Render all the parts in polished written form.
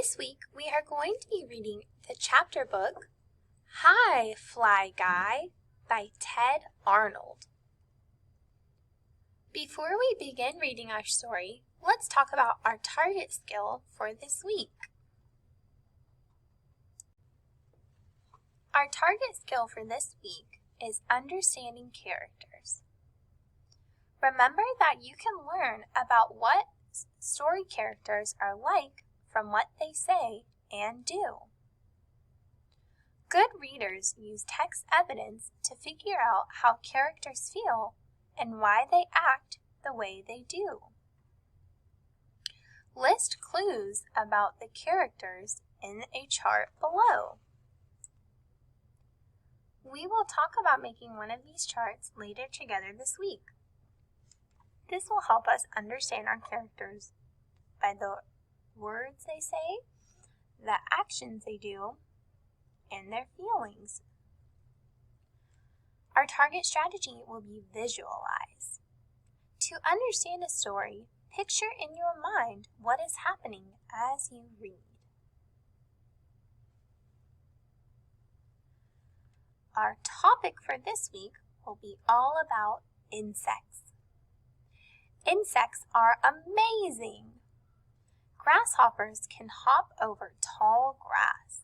This week we are going to be reading the chapter book, Hi, Fly Guy by Ted Arnold. Before we begin reading our story, let's talk about our target skill for this week. Our target skill for this week is understanding characters. Remember that you can learn about what story characters are like from what they say and do. Good readers use text evidence to figure out how characters feel and why they act the way they do. List clues about the characters in a chart below. We will talk about making one of these charts later together this week. This will help us understand our characters by the words they say, the actions they do, and their feelings. Our target strategy will be visualize. To understand a story, picture in your mind what is happening as you read. Our topic for this week will be all about insects. Insects are amazing. Grasshoppers can hop over tall grass.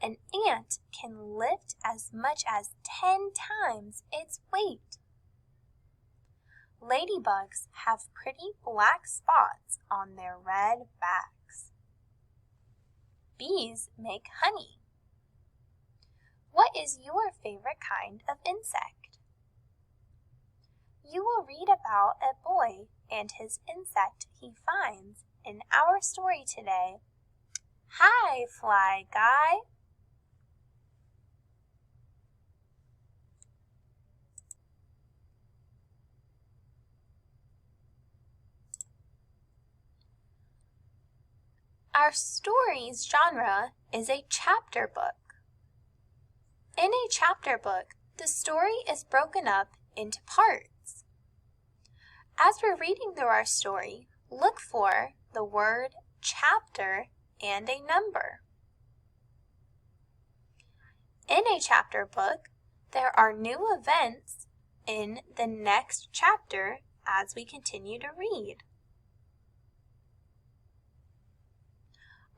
An ant can lift as much as 10 times its weight. Ladybugs have pretty black spots on their red backs. Bees make honey. What is your favorite kind of insect? You will read about a boy and his insect he finds in our story today, Hi, Fly Guy. Our story's genre is a chapter book. In a chapter book, the story is broken up into parts. As we're reading through our story, look for the word chapter and a number. In a chapter book, there are new events in the next chapter as we continue to read.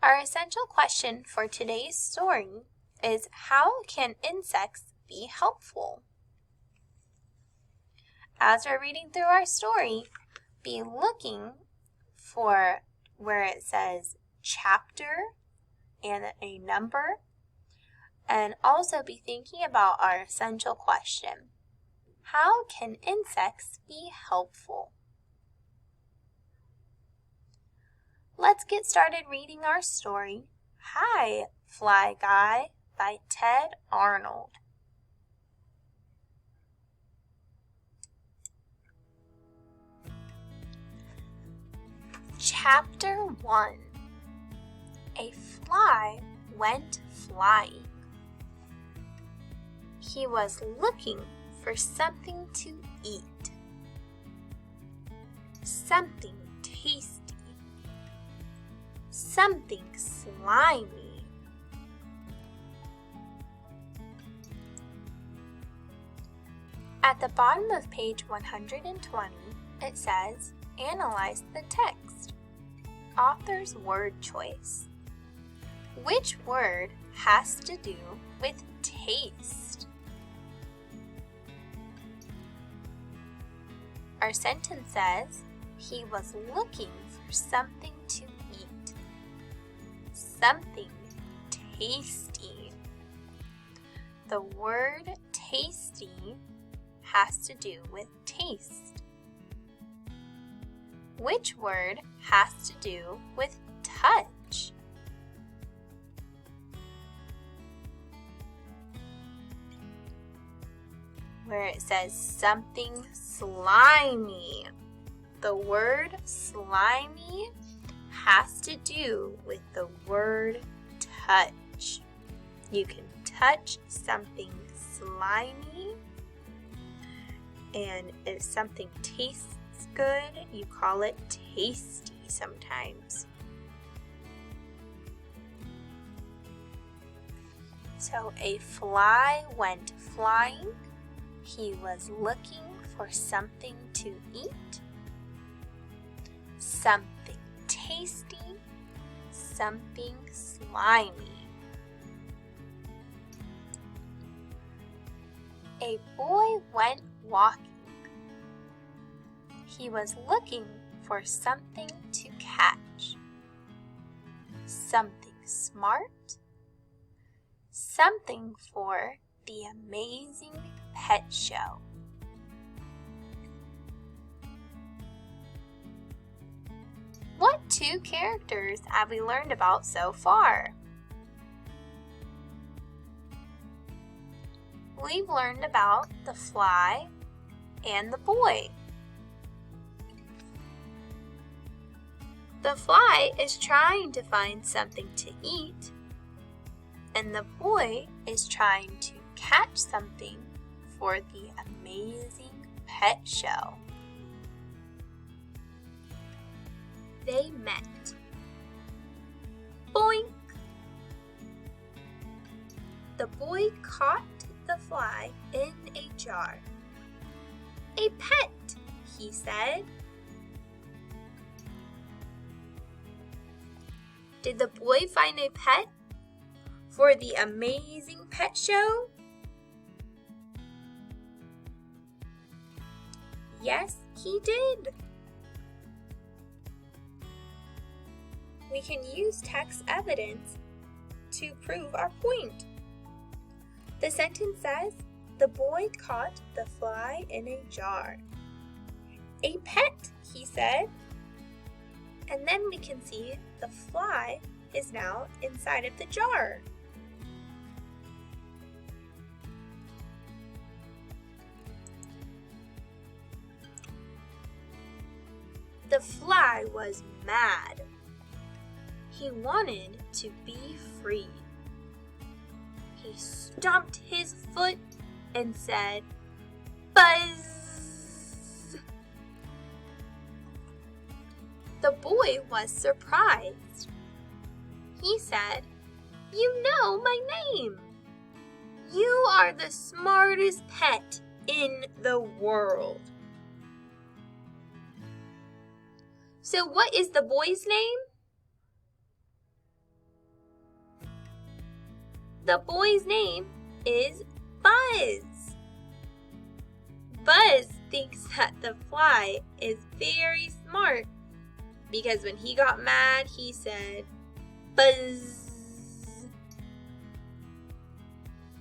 Our essential question for today's story is, how can insects be helpful? As we're reading through our story, be looking for where it says chapter and a number, and also be thinking about our essential question. How can insects be helpful? Let's get started reading our story, Hi, Fly Guy by Ted Arnold. Chapter 1. A fly went flying. He was looking for something to eat. Something tasty. Something slimy. At the bottom of page 120, it says, Analyze the text. Author's word choice. Which word has to do with taste? Our sentence says, he was looking for something to eat. Something tasty. The word tasty has to do with taste. Which word has to do with touch? Where it says something slimy. The word slimy has to do with the word touch. You can touch something slimy, and if something tastes good, you call it tasty sometimes. So a fly went flying. He was looking for something to eat. Something tasty, something slimy. A boy went walking. He was looking for something to catch. Something smart, something for the amazing pet show. What two characters have we learned about so far? We've learned about the fly and the boy. The fly is trying to find something to eat, and the boy is trying to catch something for the amazing pet show. They met. Boink! The boy caught the fly in a jar. A pet, he said. Did the boy find a pet for the amazing pet show? Yes, he did. We can use text evidence to prove our point. The sentence says, the boy caught the fly in a jar. A pet, he said. And then we can see the fly is now inside of the jar. The fly was mad. He wanted to be free. He stomped his foot and said, "Buzz!" The boy was surprised. He said, "You know my name. You are the smartest pet in the world." So what is the boy's name? The boy's name is Buzz. Buzz thinks that the fly is very smart because when he got mad, he said, "Buzz."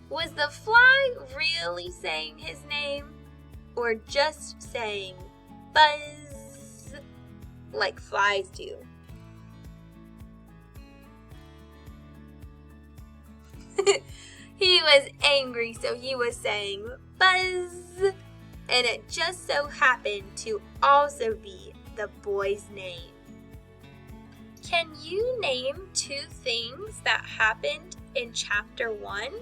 Was the fly really saying his name or just saying "Buzz" like flies do? He was angry, so he was saying "Buzz," and it just so happened to also be the boy's name. Can you name two things that happened in chapter 1?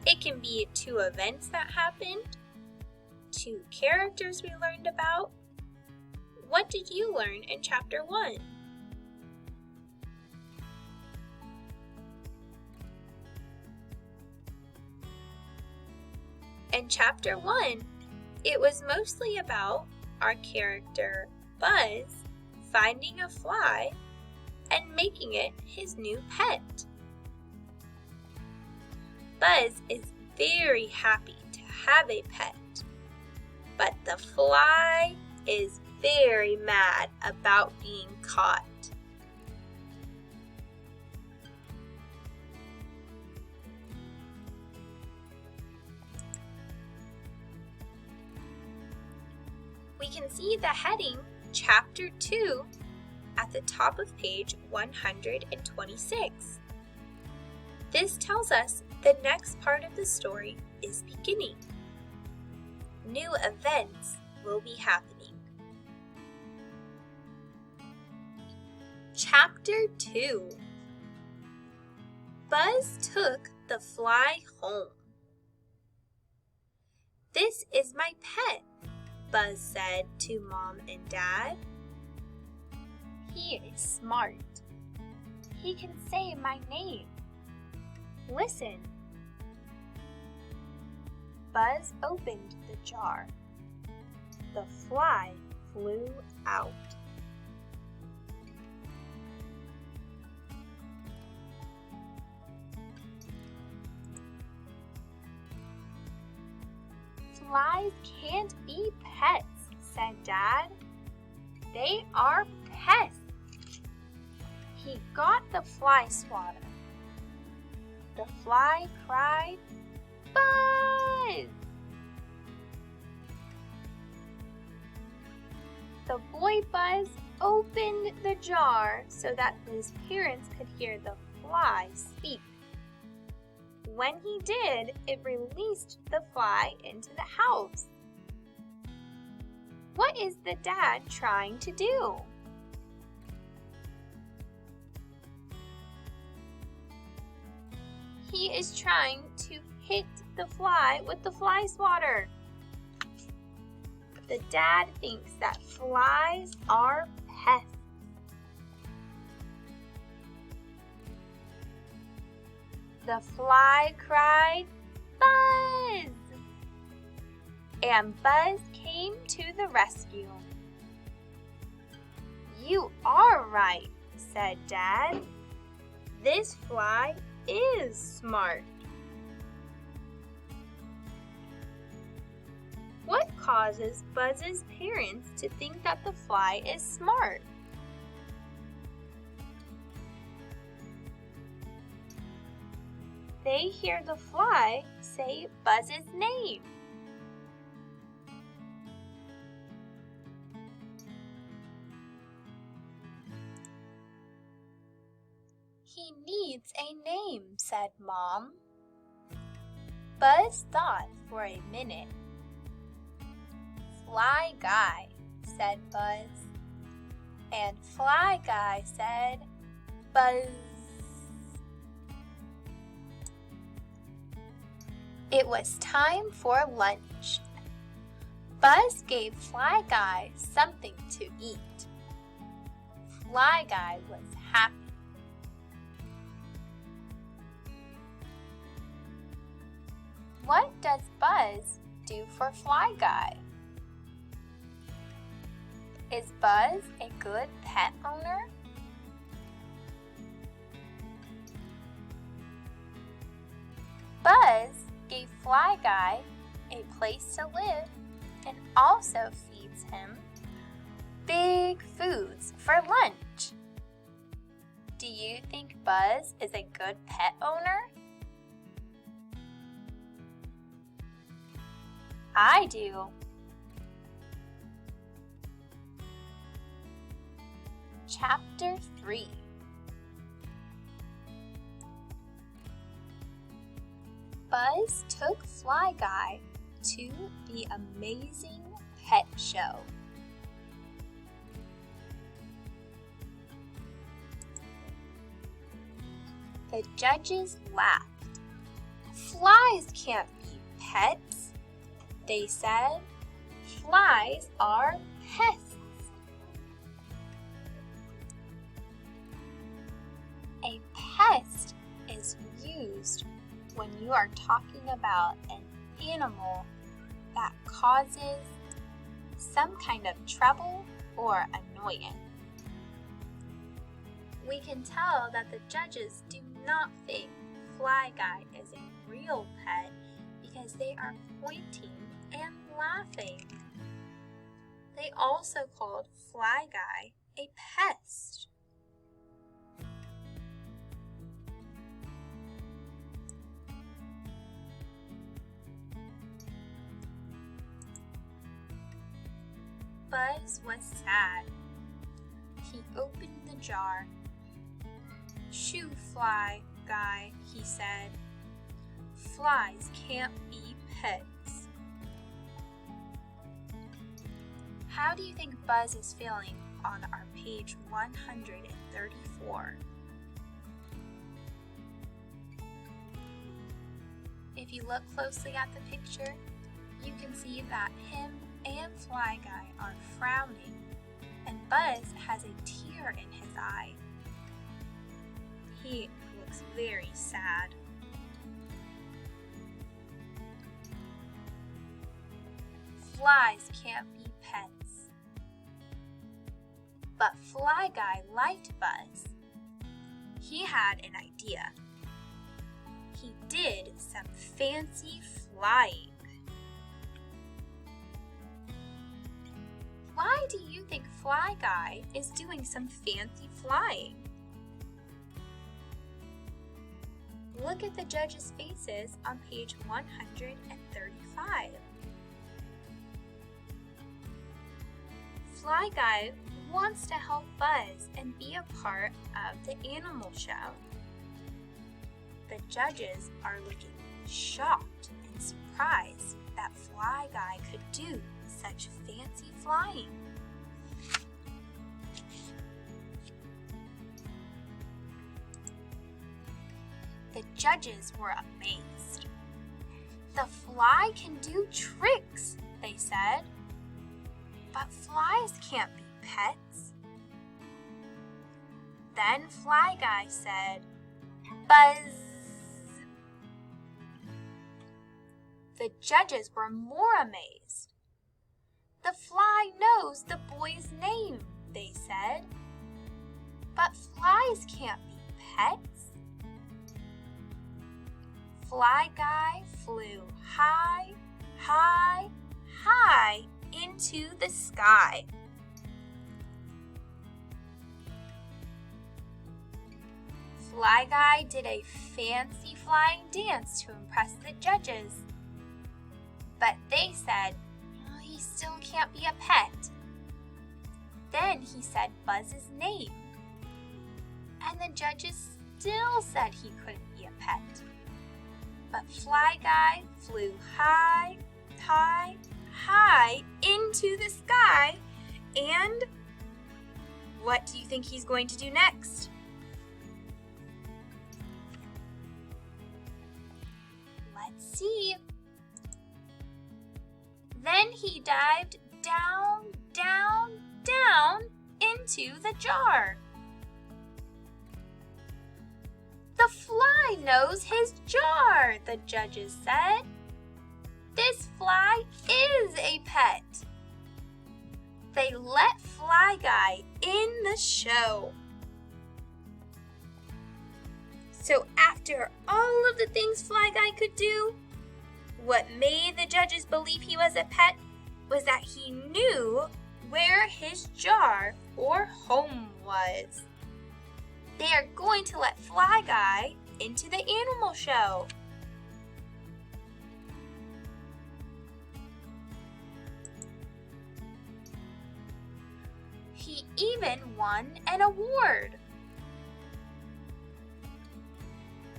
It can be two events that happened, two characters we learned about. What did you learn in chapter 1? In chapter 1, it was mostly about our character Buzz finding a fly and making it his new pet. Buzz is very happy to have a pet, but the fly is very mad about being caught. We can see the heading Chapter 2 at the top of page 126. This tells us the next part of the story is beginning. New events will be happening. Chapter 2. Buzz took the fly home. "This is my pet," Buzz said to Mom and Dad. "He is smart. He can say my name. Listen. Buzz opened the jar. The fly flew out. Flies can't be pets, said Dad. They are pests. He got the fly swatter. The fly cried, "Buzz!" The boy Buzz opened the jar so that his parents could hear the fly speak. When he did, it released the fly into the house. What is the dad trying to do? He is trying to hit the fly with the fly swatter. The dad thinks that flies are pests. The fly cried, "Buzz!" And Buzz came to the rescue. "You are right," said Dad. "This fly is smart." What causes Buzz's parents to think that the fly is smart? They hear the fly say Buzz's name. "He needs a name," said Mom. Buzz thought for a minute. "Fly Guy," said Buzz. And Fly Guy said, "Buzz." It was time for lunch. Buzz gave Fly Guy something to eat. Fly Guy was happy. What does Buzz do for Fly Guy? Is Buzz a good pet owner? Buzz gave Fly Guy a place to live and also feeds him big foods for lunch. Do you think Buzz is a good pet owner? I do. Chapter 3. Buzz took Fly Guy to the amazing pet show. The judges laughed. "Flies can't be pets," they said. "Flies are pests." A pest is used when you are talking about an animal that causes some kind of trouble or annoyance. We can tell that the judges do not think Fly Guy is a real pet because they are pointing and laughing. They also called Fly Guy a pest. Buzz was sad. He opened the jar. "Shoo, Fly Guy," he said. "Flies can't be pets." How do you think Buzz is feeling on our page 134? If you look closely at the picture, you can see that him and Fly Guy are frowning, and Buzz has a tear in his eye. He looks very sad. Flies can't be pets. But Fly Guy liked Buzz. He had an idea. He did some fancy flying. Why do you think Fly Guy is doing some fancy flying? Look at the judges' faces on page 135. Fly Guy wants to help Buzz and be a part of the animal show. The judges are looking shocked and surprised that Fly Guy could do such fancy flying. The judges were amazed. The fly can do tricks, they said. But flies can't be pets. Then Fly Guy said, "Buzz." The judges were more amazed. The fly knows the boy's name, they said. But flies can't be pets. Fly Guy flew high, high, high into the sky. Fly Guy did a fancy flying dance to impress the judges. But they said, "Oh, he still can't be a pet." Then he said Buzz's name. And the judges still said he couldn't be a pet. But Fly Guy flew high, high, high into the sky. And what do you think he's going to do next? Let's see. Then he dived down, down, down into the jar. "The fly knows his jar," the judges said. "This fly is a pet." They let Fly Guy in the show. So after all of the things Fly Guy could do, what made the judges believe he was a pet was that he knew where his jar or home was. They are going to let Fly Guy into the animal show. He even won an award.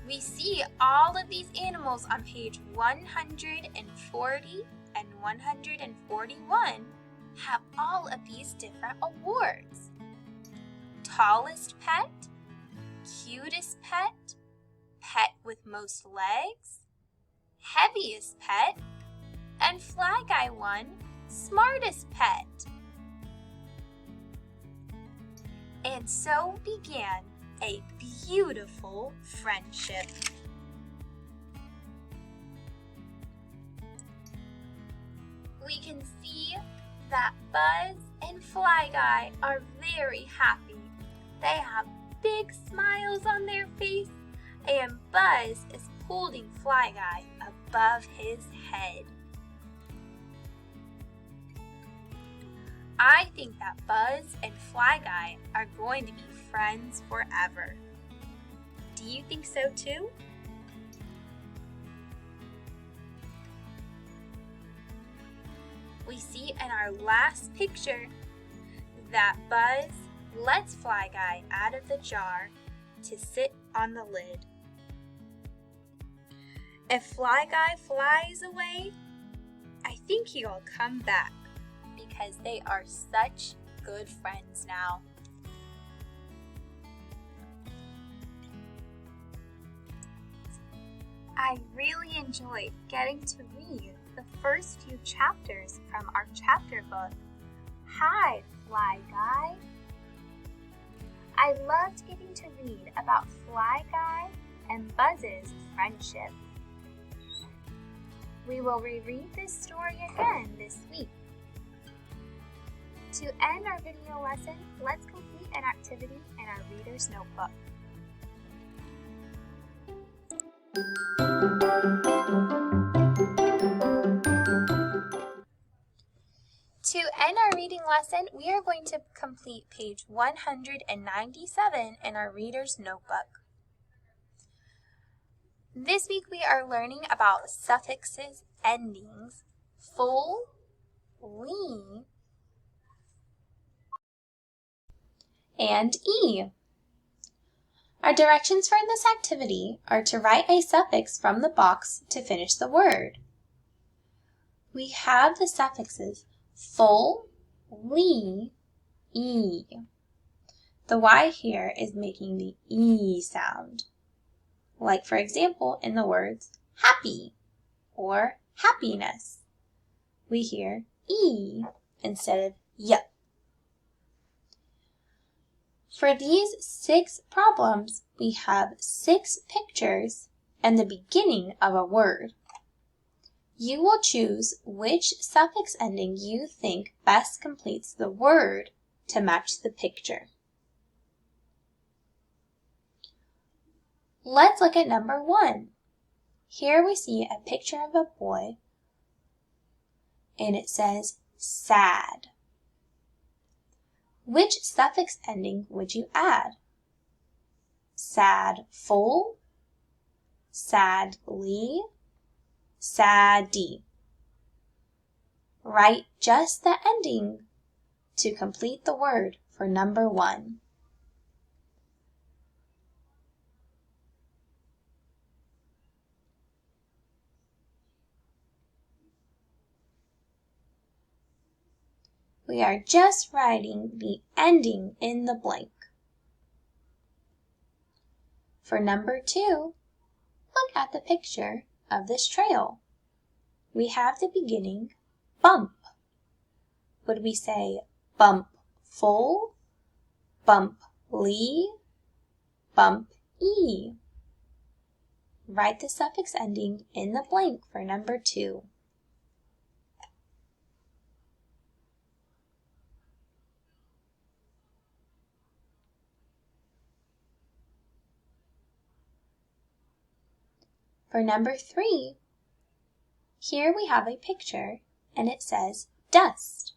We see all of these animals on page 140 and 141 have all of these different awards. Tallest pet, cutest pet, pet with most legs, heaviest pet, and Fly Guy won smartest pet. And so began a beautiful friendship. We can see that Buzz and Fly Guy are very happy. They have big smiles on their face, and Buzz is holding Fly Guy above his head. I think that Buzz and Fly Guy are going to be friends forever. Do you think so too? We see in our last picture that Buzz lets Fly Guy out of the jar to sit on the lid. If Fly Guy flies away, I think he'll come back because they are such good friends now. I really enjoyed getting to read the first few chapters from our chapter book, Hi, Fly Guy. I loved getting to read about Fly Guy and Buzz's friendship. We will reread this story again this week. To end our video lesson, let's complete an activity in our reader's notebook. To end our reading lesson, we are going to complete page 197 in our reader's notebook. This week we are learning about suffixes, endings, full, ly, and e. Our directions for this activity are to write a suffix from the box to finish the word. We have the suffixes full, ly, e. The Y here is making the E sound. Like for example in the words happy or happiness. We hear E instead of Y. For these 6 problems, we have 6 pictures and the beginning of a word. You will choose which suffix ending you think best completes the word to match the picture. Let's look at number 1. Here we see a picture of a boy and it says sad. Which suffix ending would you add? Sad full, sadly, saddy. Write just the ending to complete the word for number 1. We are just writing the ending in the blank. For number 2, look at the picture of this trail. We have the beginning bump. Would we say bump full, bump ly, bump e? Write the suffix ending in the blank for number 2. For number 3, here we have a picture and it says dust.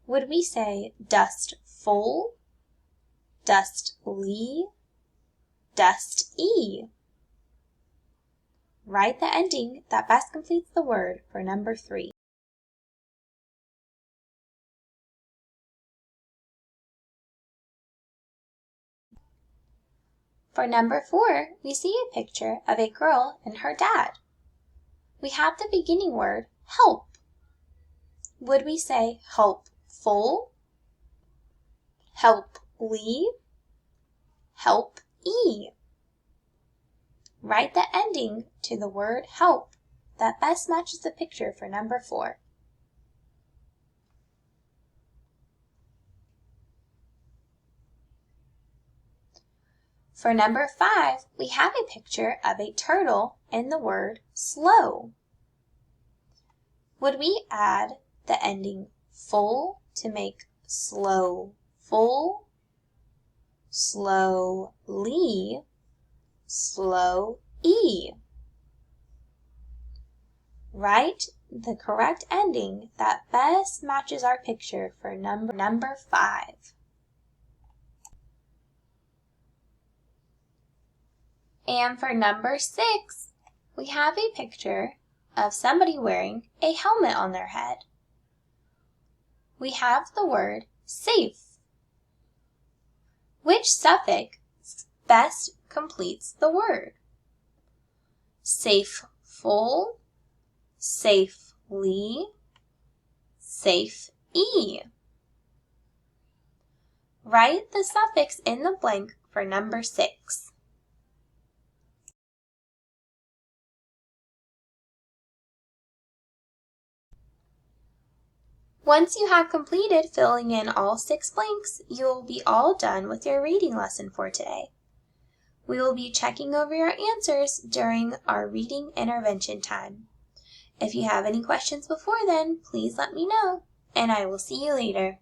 Would we say dust full, dust ly, dust e? Write the ending that best completes the word for number 3. For number 4, we see a picture of a girl and her dad. We have the beginning word help. Would we say help full, help ly, help e? Write the ending to the word help that best matches the picture for number 4. For number 5, we have a picture of a turtle and the word slow. Would we add the ending full to make slow full, slowly, slow e? Write the correct ending that best matches our picture for number 5. And for number 6, we have a picture of somebody wearing a helmet on their head. We have the word safe. Which suffix best completes the word? Safe full, safely, safe e. Write the suffix in the blank for number 6. Once you have completed filling in all 6 blanks, you will be all done with your reading lesson for today. We will be checking over your answers during our reading intervention time. If you have any questions before then, please let me know, and I will see you later.